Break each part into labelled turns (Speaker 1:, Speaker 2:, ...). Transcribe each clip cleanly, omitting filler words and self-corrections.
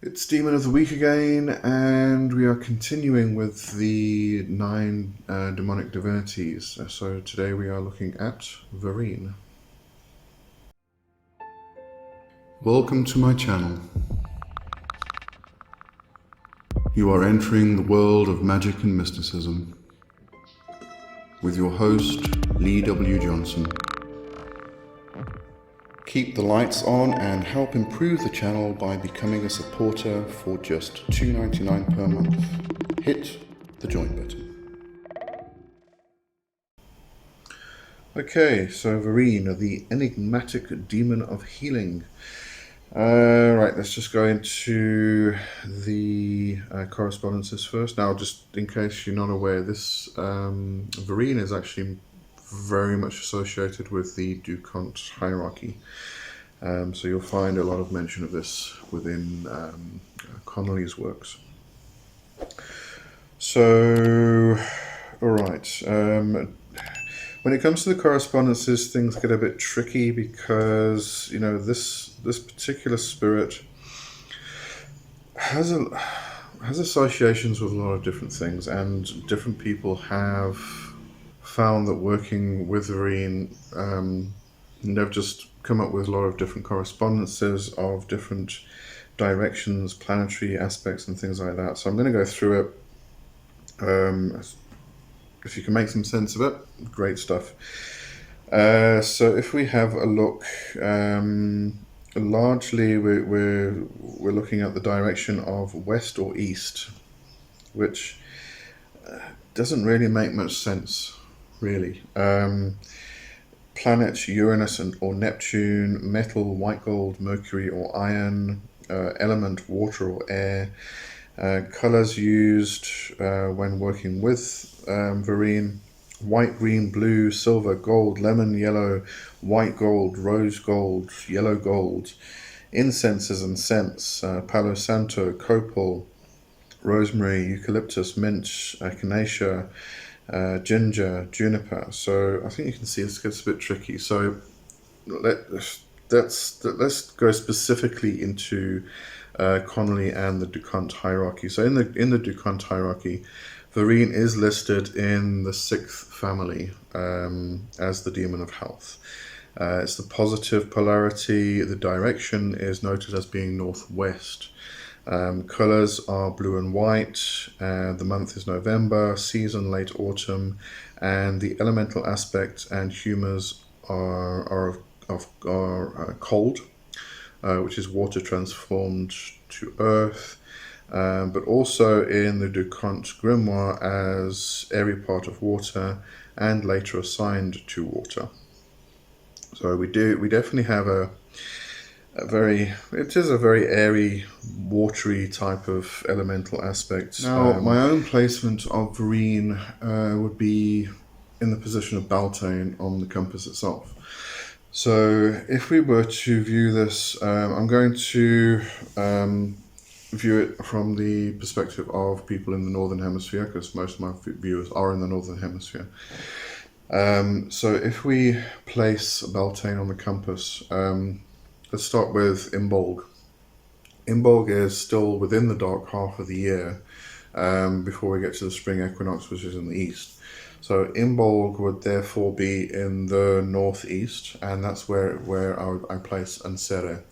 Speaker 1: It's Demon of the Week again, and we are continuing with the 9 demonic divinities. So today we are looking at Verrine. Welcome to my channel. You are entering the world of magic and mysticism with your host, Lee W. Johnson. Keep the lights on and help improve the channel by becoming a supporter for just $2.99 per month. Hit the join button. Okay, so Verrine, the Enigmatic Daemon of Healing. Right, let's just go into the correspondences first. Now, just in case you're not aware, this Verrine is actually very much associated with the Ducant hierarchy. So you'll find a lot of mention of this within Connolly's works. So, alright, when it comes to the correspondences, things get a bit tricky because, you know, this particular spirit has associations with a lot of different things, and different people have found that working with Verrine, they've just come up with a lot of different correspondences of different directions, planetary aspects and things like that. So I'm going to go through it. If you can make some sense of it, great stuff. So if we have a look, largely we're looking at the direction of west or east, which doesn't really make much sense, really. Planets Uranus or Neptune, metal, white gold, Mercury or iron, element water or air, colors used when working with Verrine: white, green, blue, silver, gold, lemon, yellow, white gold, rose gold, yellow gold, incenses and scents: Palo Santo, copal, rosemary, eucalyptus, mint, echinacea, ginger, juniper. So I think you can see this gets a bit tricky. So let's go specifically into Connolly and the Ducant hierarchy. So in the Ducant hierarchy, Verrine is listed in the 6th family as the demon of health. It's the positive polarity. The direction is noted as being northwest. Colors are blue and white. The month is November, season late autumn, and the elemental aspect and humors are cold, which is water transformed to earth, but also in the Ducant grimoire as every part of water and later assigned to water. So we definitely have it is a very airy, watery type of elemental aspect. Now, my own placement of Verrine would be in the position of Beltane on the compass itself. So if we were to view this, I'm going to view it from the perspective of people in the Northern Hemisphere, because most of my viewers are in the Northern Hemisphere. So if we place Beltane on the compass, let's start with Imbolg. Imbolg is still within the dark half of the year before we get to the spring equinox, which is in the east. So Imbolg would therefore be in the northeast, and that's where I place Ansere.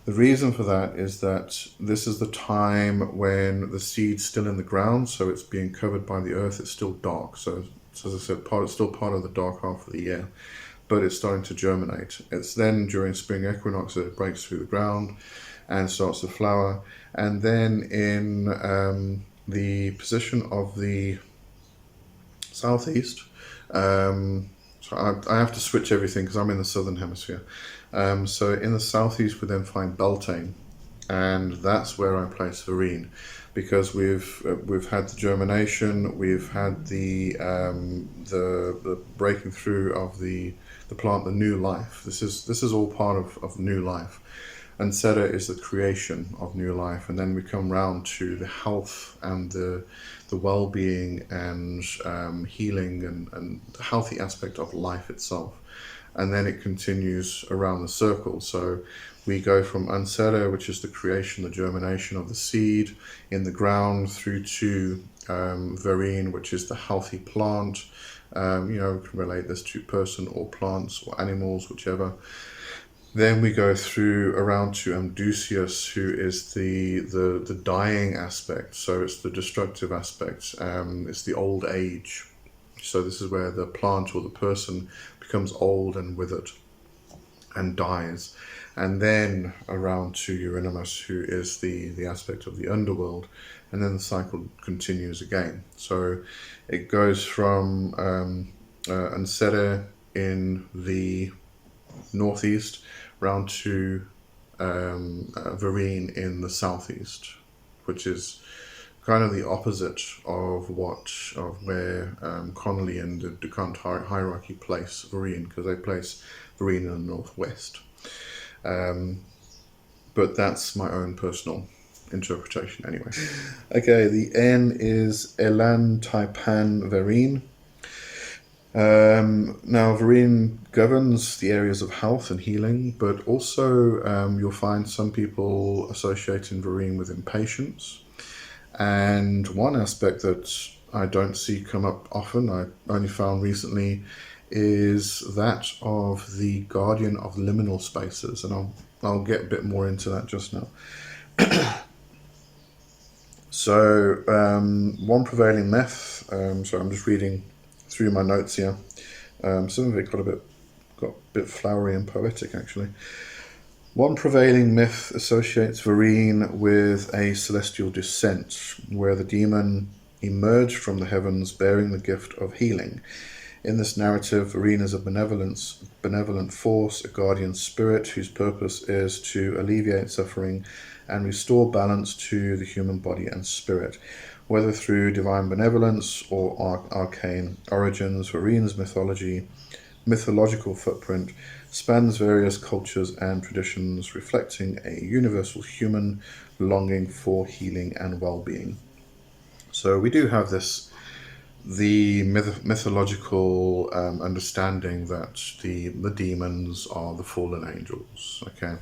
Speaker 1: The reason for that is that this is the time when the seed's still in the ground, so it's being covered by the earth. It's still dark, so as I said, it's still part of the dark half of the year, but it's starting to germinate. It's then during spring equinox that it breaks through the ground and starts to flower. And then in the position of the southeast, so I have to switch everything because I'm in the southern hemisphere. So in the southeast we then find Beltane, and that's where I place Verrine, because we've had the germination, we've had the breaking through of the plant, the new life. This is all part of new life. And Seta is the creation of new life, and then we come round to the health and the well-being and healing and the healthy aspect of life itself. and then it continues around the circle. So we go from Ansere, which is the creation, the germination of the seed in the ground, through to Verrine, which is the healthy plant. We can relate this to person or plants or animals, whichever. Then we go through around to Amdusius, who is the dying aspect. So it's the destructive aspect. It's the old age. So this is where the plant or the person becomes old and withered and dies. And then around to Eurynomus, who is the aspect of the underworld. And then the cycle continues again. So it goes from Ansere in the northeast round to Verrine in the southeast, which is kind of the opposite of where Connolly and the Descartes hierarchy place Verrine, because they place Verrine in the northwest. But that's my own personal interpretation anyway. Okay, the N is Elan Taipan Verrine. Now, Verrine governs the areas of health and healing, but also you'll find some people associating Verrine with impatience. And one aspect that I don't see come up often, I only found recently, is that of the guardian of liminal spaces, and I'll get a bit more into that just now. So, one prevailing myth, so I'm just reading through my notes here. Some of it got a bit flowery and poetic, actually. One prevailing myth associates Verrine with a celestial descent, where the demon emerged from the heavens bearing the gift of healing. In this narrative, Verrine is a benevolent force, a guardian spirit whose purpose is to alleviate suffering and restore balance to the human body and spirit. Whether through divine benevolence or arcane origins, Verrine's mythological footprint spans various cultures and traditions, reflecting a universal human longing for healing and well-being. So we do have the mythological understanding that the demons are the fallen angels, okay?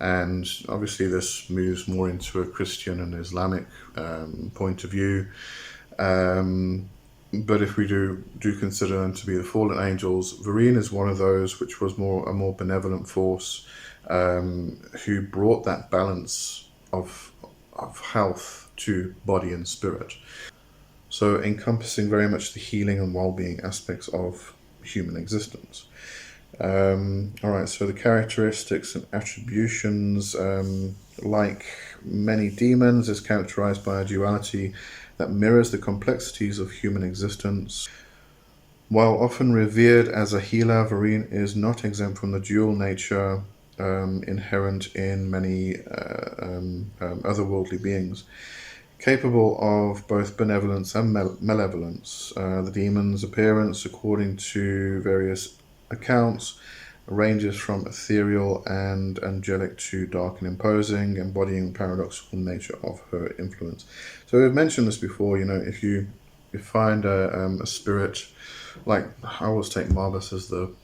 Speaker 1: And obviously this moves more into a Christian and Islamic point of view. But if we do consider them to be the fallen angels, Verrine is one of those which was a more benevolent force who brought that balance of health to body and spirit. So encompassing very much the healing and well-being aspects of human existence. Alright, so the characteristics and attributions, like many demons, is characterized by a duality that mirrors the complexities of human existence. While often revered as a healer, Verrine is not exempt from the dual nature inherent in many otherworldly beings. Capable of both benevolence and malevolence, the demon's appearance, according to various accounts, ranges from ethereal and angelic to dark and imposing, embodying the paradoxical nature of her influence. So we've mentioned this before, if you find a spirit, like I always take Marbas as the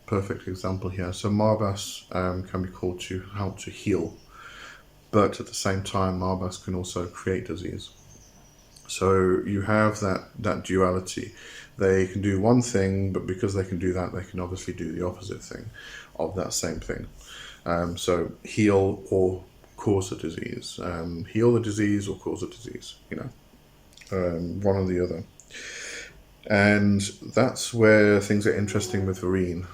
Speaker 1: perfect example here. So Marbas can be called to help to heal, but at the same time Marbas can also create disease. So you have that duality. They can do one thing, but because they can do that, they can obviously do the opposite thing of that same thing. So heal or cause a disease. Heal the disease or cause a disease, one or the other. And that's where things are interesting with Verrine.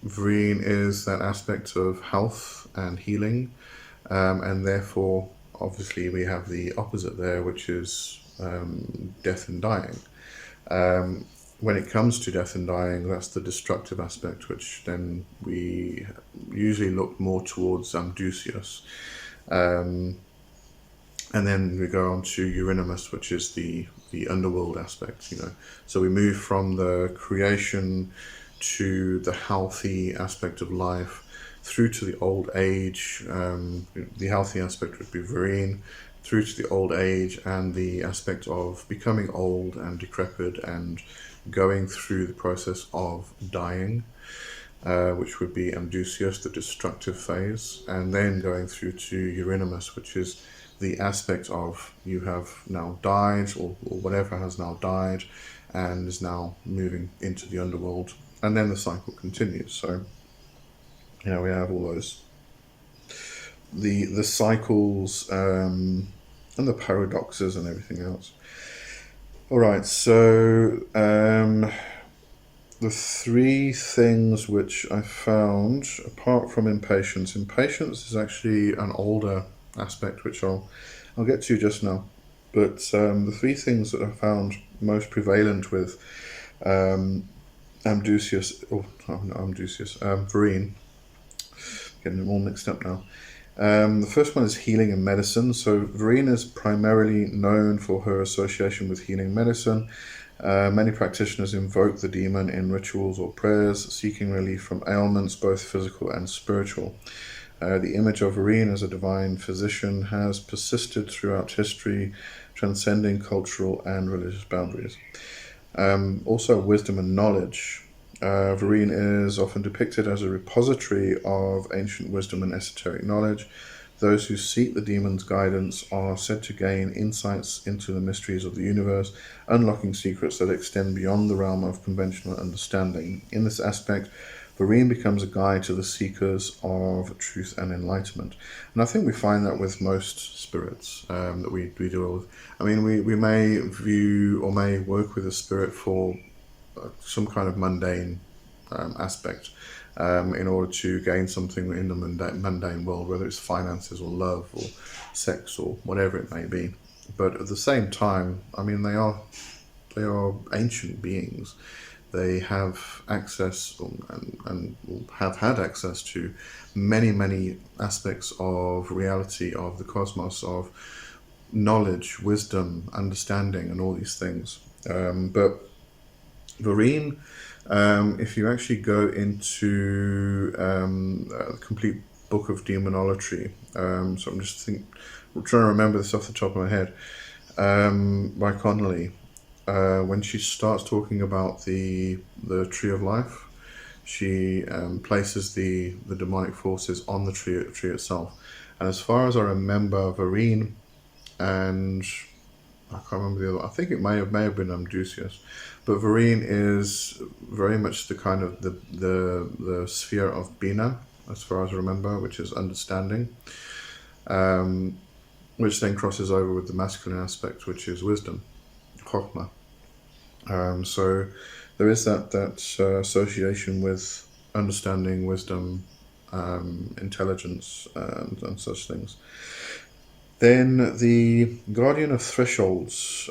Speaker 1: Verrine is that aspect of health and healing, and therefore, obviously, we have the opposite there, which is death and dying. When it comes to death and dying, that's the destructive aspect, which then we usually look more towards Amdusius. And then we go on to Eurynomus, which is the underworld aspect, So we move from the creation to the healthy aspect of life, through to the old age. The healthy aspect would be Verrine, through to the old age and the aspect of becoming old and decrepit and going through the process of dying, which would be Amdusias, the destructive phase, and then going through to Eurynomus, which is the aspect of you have now died, or whatever has now died, and is now moving into the underworld, and then the cycle continues. So, we have all those the cycles and the paradoxes and everything else. All right, so the three things which I found, apart from impatience is actually an older aspect, which I'll get to just now. But the three things that I found most prevalent with Amdusias, Verrine, getting them all mixed up now. The first one is healing and medicine. So Verrine is primarily known for her association with healing medicine. Many practitioners invoke the demon in rituals or prayers, seeking relief from ailments, both physical and spiritual. The image of Verrine as a divine physician has persisted throughout history, transcending cultural and religious boundaries. Also, wisdom and knowledge. Verrine is often depicted as a repository of ancient wisdom and esoteric knowledge. Those who seek the demon's guidance are said to gain insights into the mysteries of the universe, unlocking secrets that extend beyond the realm of conventional understanding. In this aspect, Verrine becomes a guide to the seekers of truth and enlightenment. And I think we find that with most spirits that we deal with. I mean, we may view or may work with a spirit for some kind of mundane aspect in order to gain something in the mundane world, whether it's finances or love or sex or whatever it may be. But at the same time, I mean, they are ancient beings. They have access and have had access to many aspects of reality, of the cosmos, of knowledge, wisdom, understanding, and all these things. But Verrine, if you actually go into the complete book of demonology, so I'm trying to remember this off the top of my head, by Connolly, when she starts talking about the tree of life, she places the demonic forces on the tree itself. And as far as I remember, Verrine and I can't remember the other one. I think it may have been Amdusias, but Verrine is very much the kind of the sphere of Bina, as far as I remember, which is understanding, which then crosses over with the masculine aspect, which is wisdom, Chokhmah. So there is that association with understanding, wisdom, intelligence, and such things. Then the guardian of thresholds.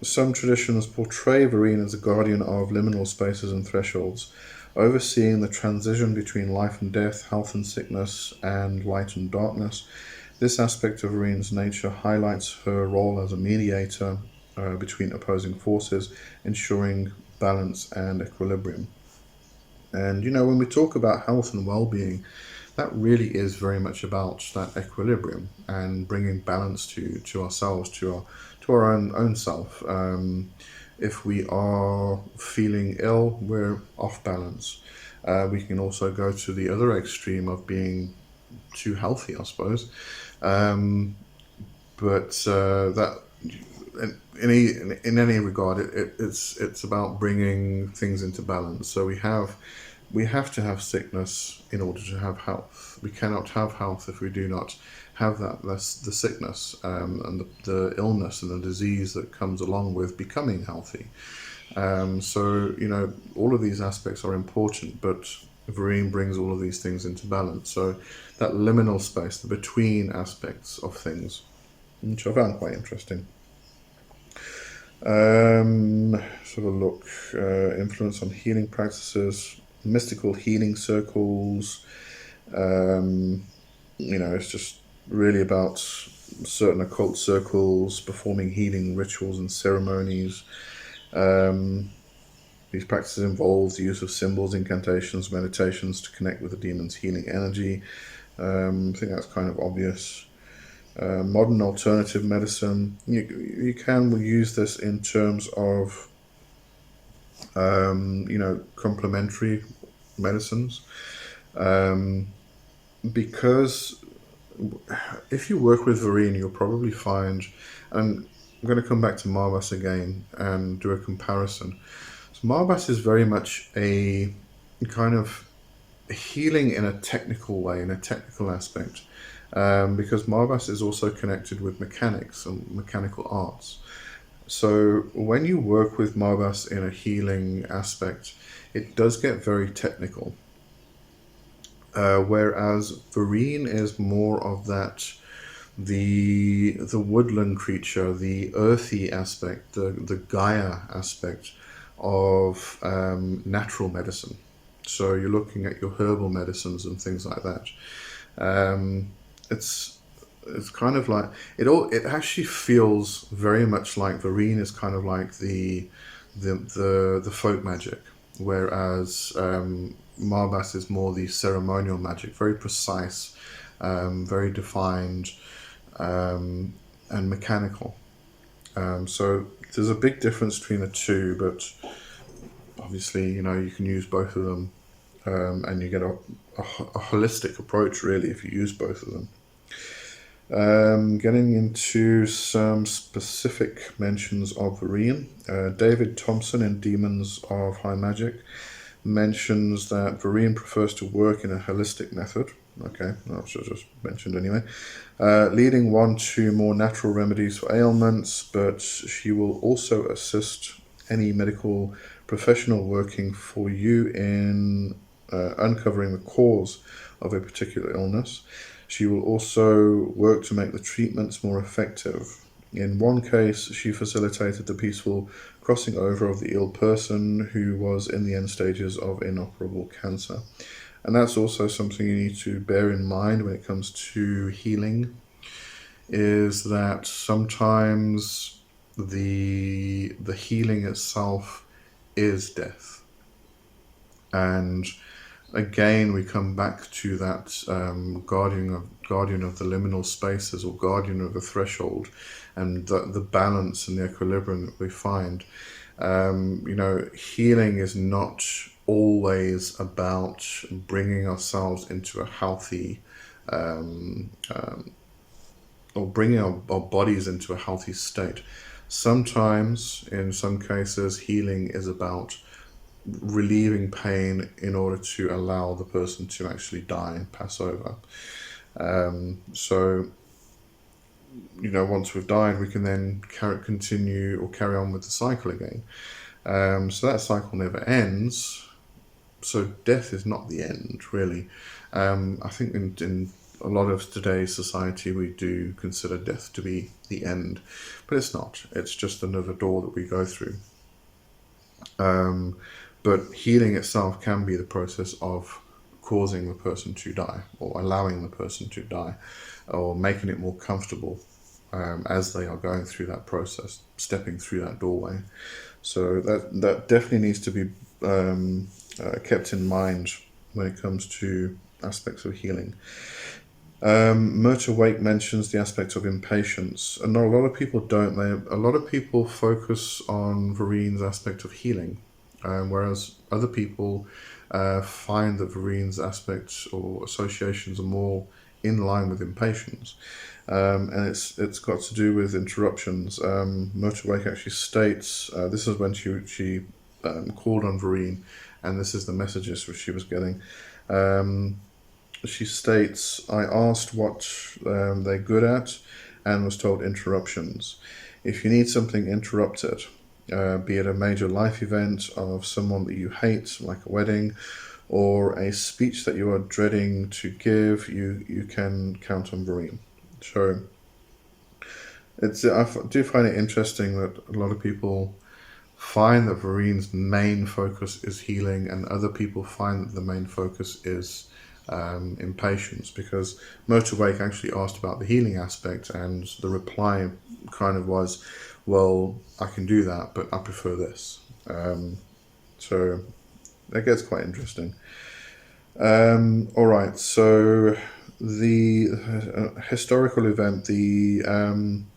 Speaker 1: Some traditions portray Verrine as a guardian of liminal spaces and thresholds, overseeing the transition between life and death, health and sickness, and light and darkness. This aspect of Verrine's nature highlights her role as a mediator between opposing forces, ensuring balance and equilibrium. And when we talk about health and well-being, that really is very much about that equilibrium and bringing balance to ourselves, to our own self. If we are feeling ill, we're off balance. We can also go to the other extreme of being too healthy, I suppose. But that in any regard, it's about bringing things into balance. So we have to have sickness in order to have health. We cannot have health if we do not have the sickness and the illness and the disease that comes along with becoming healthy. So all of these aspects are important, but Verrine brings all of these things into balance. So that liminal space, the between aspects of things, which I found quite interesting. Let's have a look. Influence on healing practices, mystical healing circles. It's just really about certain occult circles performing healing rituals and ceremonies. These practices involve the use of symbols, incantations, meditations to connect with the demon's healing energy. I think that's kind of obvious. modern alternative medicine. You can use this in terms of complementary medicines, because if you work with Verrine, you'll probably find, and I'm going to come back to Marbas again and do a comparison. So Marbas is very much a kind of healing in a technical way, in a technical aspect, because Marbas is also connected with mechanics and mechanical arts. So when you work with Marbas in a healing aspect, it does get very technical. Whereas Verrine is more of that, the woodland creature, the earthy aspect, the Gaia aspect of natural medicine. So you're looking at your herbal medicines and things like that. It's kind of like it actually feels very much like Verrine is kind of like the folk magic, whereas Marbas is more the ceremonial magic, very precise, very defined, and mechanical. So there's a big difference between the two, but obviously, you can use both of them, and you get a holistic approach, really, if you use both of them. Getting into some specific mentions of Verrine, David Thompson in Demons of High Magic mentions that Verrine prefers to work in a holistic method. Okay, that was just mentioned anyway. Leading one to more natural remedies for ailments, but she will also assist any medical professional working for you in uncovering the cause of a particular illness. She will also work to make the treatments more effective. In one case, she facilitated the peaceful crossing over of the ill person who was in the end stages of inoperable cancer. And that's also something you need to bear in mind when it comes to healing, is that sometimes the healing itself is death. And again, we come back to that guardian of the liminal spaces, or guardian of the threshold, and the balance and the equilibrium that we find. Healing is not always about bringing ourselves into a healthy, or bringing our bodies into a healthy state. Sometimes, in some cases, healing is about relieving pain in order to allow the person to actually die and pass over. So once we've died, we can then continue or carry on with the cycle again. So that cycle never ends. So death is not the end, really. I think in a lot of today's society, we do consider death to be the end, but it's not. It's just another door that we go through. But healing itself can be the process of causing the person to die, or allowing the person to die, or making it more comfortable as they are going through that process, stepping through that doorway. So that definitely needs to be kept in mind when it comes to aspects of healing. Myrta Wake mentions the aspect of impatience, and a lot of people don't. A lot of people focus on Verrine's aspect of healing, whereas other people find that Verrine's aspects or associations are more in line with impatience, and it's got to do with interruptions. Myrta Wake actually states this is when she called on Verrine, and this is the messages which she was getting. She states, I asked what they're good at and was told interruptions. If you need something interrupted, be it a major life event of someone that you hate, like a wedding, or a speech that you are dreading to give, you can count on Verrine. So I do find it interesting that a lot of people find that Verrine's main focus is healing, and other people find that the main focus is impatience, because Myrta Wake actually asked about the healing aspect, and the reply kind of was, well, I can do that, but I prefer this. So that gets quite interesting. All right, so the historical event, the I'm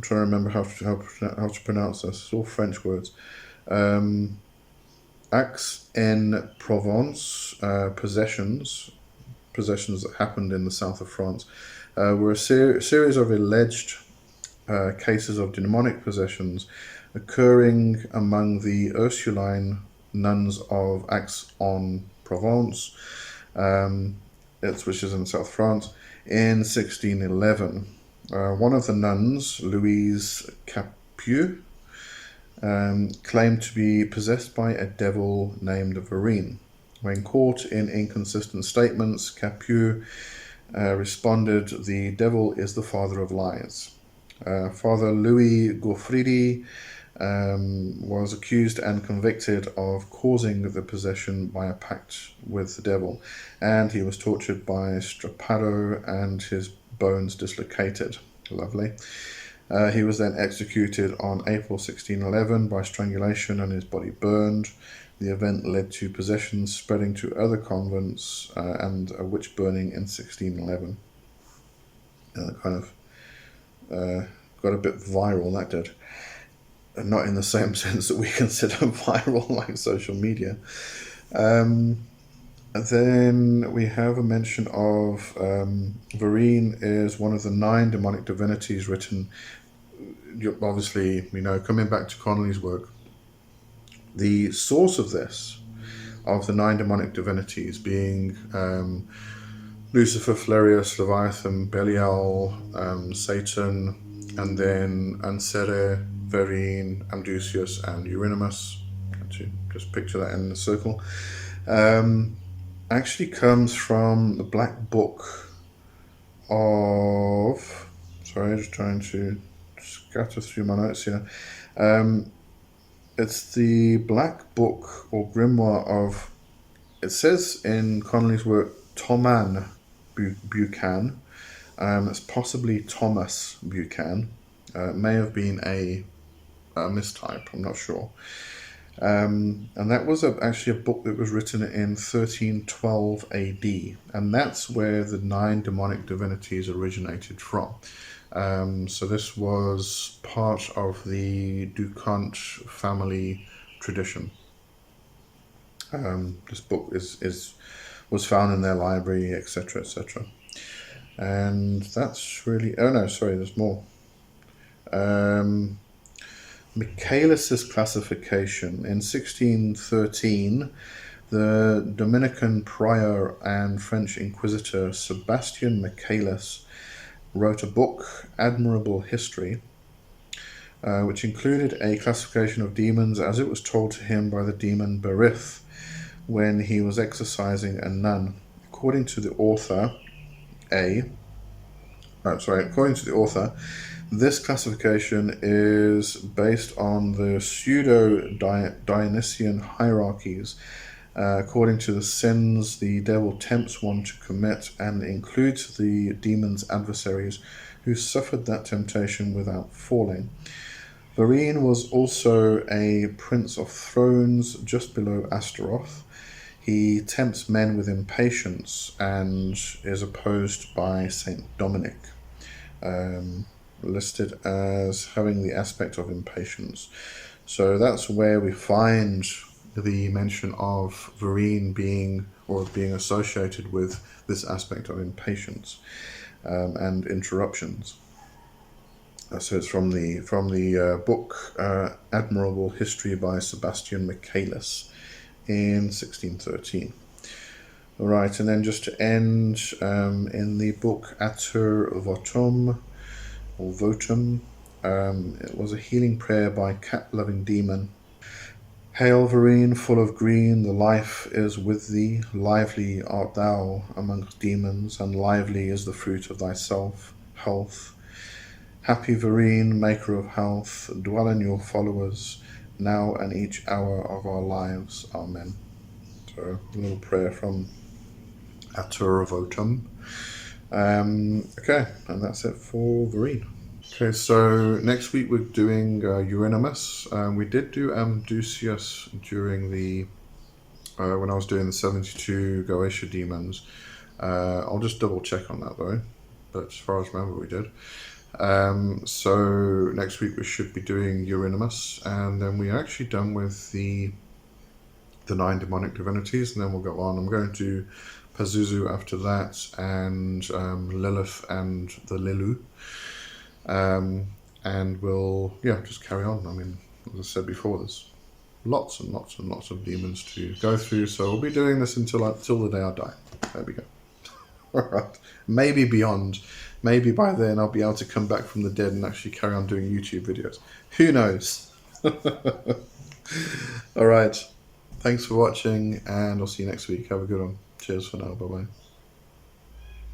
Speaker 1: trying to remember how to pronounce this. It's all French words. Acts en Provence, possessions that happened in the south of France, were a series of alleged cases of demonic possessions occurring among the Ursuline nuns of Aix-en-Provence, which is in South France, in 1611. One of the nuns, Louise Capieux, claimed to be possessed by a devil named Verrine. When caught in inconsistent statements, Capieux responded, "The devil is the father of lies." Father Louis Gaufridi was accused and convicted of causing the possession by a pact with the devil, and he was tortured by strappado and his bones dislocated. Lovely. He was then executed on April 1611 by strangulation and his body burned. The event led to possessions spreading to other convents and a witch burning in 1611. Kind of got a bit viral, that did. Not in the same sense that we consider viral like social media. Then we have a mention of Verrine is one of the 9 demonic divinities written. Obviously, coming back to Connolly's work, the source of the 9 demonic divinities being Lucifer, Phalereus, Leviathan, Belial, Satan, and then Ansere, Verrine, Amdusius, and Eurynomus. To just picture that in the circle. Actually comes from the Black Book of... Sorry, just trying to scatter through my notes here. It's the Black Book or Grimoire of... It says in Connolly's work, Thoman Buchan. It's possibly Thomas Buchan. It may have been a mistype, I'm not sure. And that was actually a book that was written in 1312 AD, and that's where the 9 demonic divinities originated from. So this was part of the Ducant family tradition. This book was found in their library, etc., etc. And that's really... Oh no, sorry, there's more. Michaelis's classification. In 1613, the Dominican prior and French inquisitor Sebastian Michaelis wrote a book, Admirable History, which included a classification of demons as it was told to him by the demon Berith when he was exorcising a nun. According to the author, this classification is based on the pseudo-Dionysian hierarchies, according to the sins the devil tempts one to commit, and includes the demon's adversaries who suffered that temptation without falling. Verrine was also a prince of thrones just below Astaroth. He tempts men with impatience and is opposed by Saint Dominic, listed as having the aspect of impatience. So that's where we find the mention of Verrine being associated with this aspect of impatience and interruptions. So it's from the book Admirable History by Sebastian Michaelis in 1613. All right, and then just to end, in the book Atur Votum, or Votum, it was a healing prayer by cat-loving demon. Hail, Verrine, full of green, the life is with thee. Lively art thou amongst demons, and lively is the fruit of thyself, health. Happy Verrine, maker of health, dwell in your followers, now and each hour of our lives. Amen. So, a little prayer from Atur Votum. Okay, and that's it for Verrine. Okay, so next week we're doing Eurynomus. We did do Amdusius during the when I was doing the 72 Goetia demons. I'll just double check on that though, but as far as I remember we did. So next week we should be doing Eurynomus, and then we're actually done with the 9 demonic divinities, and then we'll go on. I'm going to Pazuzu after that, and Lilith and the Lilu. And we'll, just carry on. I mean, as I said before, there's lots and lots and lots of demons to go through, so we'll be doing this until the day I die. There we go. Alright. Maybe beyond. Maybe by then I'll be able to come back from the dead and actually carry on doing YouTube videos. Who knows? Alright. Thanks for watching, and I'll see you next week. Have a good one. Cheers for now. Bye-bye.